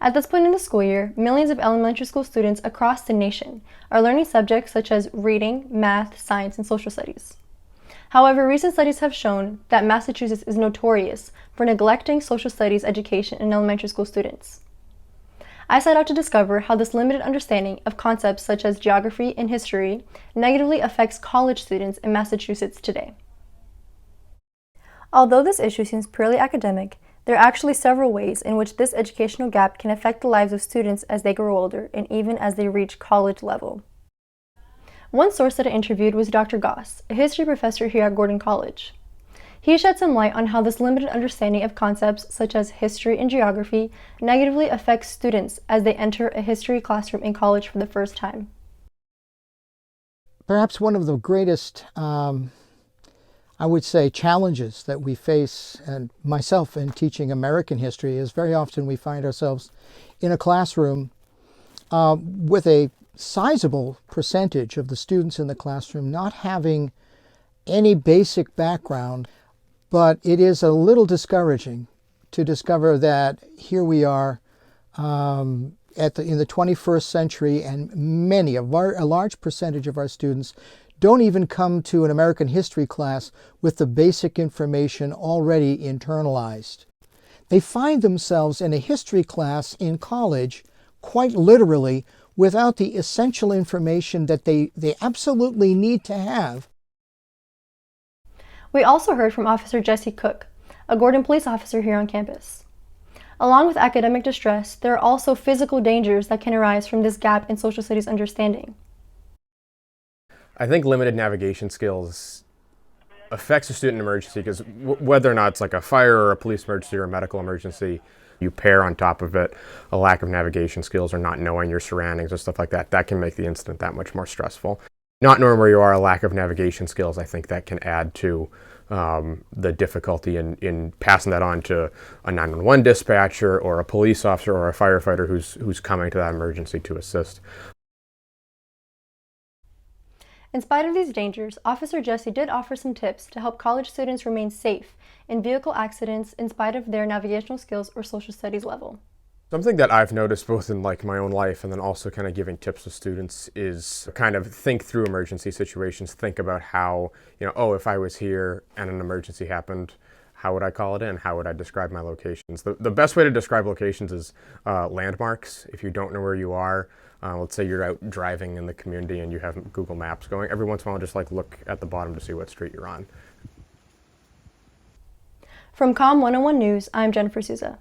At this point in the school year, millions of elementary school students across the nation are learning subjects such as reading, math, science, and social studies. However, recent studies have shown that Massachusetts is notorious for neglecting social studies education in elementary school students. I set out to discover how this limited understanding of concepts such as geography and history negatively affects college students in Massachusetts today. Although this issue seems purely academic, there are actually several ways in which this educational gap can affect the lives of students as they grow older and even as they reach college level. One source that I interviewed was Dr. Goss, a history professor here at Gordon College. He shed some light on how this limited understanding of concepts such as history and geography negatively affects students as they enter a history classroom in college for the first time. Perhaps one of the greatest, I would say, challenges that we face, and myself in teaching American history, is very often we find ourselves in a classroom with a sizable percentage of the students in the classroom not having any basic background. But it is a little discouraging to discover that here we are in the 21st century, and a large percentage of our students don't even come to an American history class with the basic information already internalized. They find themselves in a history class in college, quite literally, without the essential information that they absolutely need to have. We also heard from Officer Jesse Cook, a Gordon police officer here on campus. Along with academic distress, there are also physical dangers that can arise from this gap in social studies understanding. I think limited navigation skills affects a student emergency because whether or not it's like a fire or a police emergency or a medical emergency, you pair on top of it a lack of navigation skills or not knowing your surroundings or stuff like that, that can make the incident that much more stressful. Not knowing where you are, a lack of navigation skills, I think that can add to the difficulty in passing that on to a 911 dispatcher or a police officer or a firefighter who's coming to that emergency to assist. In spite of these dangers, Officer Jesse did offer some tips to help college students remain safe in vehicle accidents in spite of their navigational skills or social studies level. Something that I've noticed both in like my own life and then also kind of giving tips to students is kind of think through emergency situations, think about how, oh, if I was here and an emergency happened, how would I call it in? How would I describe my locations? The best way to describe locations is landmarks. If you don't know where you are, let's say you're out driving in the community and you have Google Maps going, every once in a while just like look at the bottom to see what street you're on. From Com 101 News, I'm Jennifer Souza.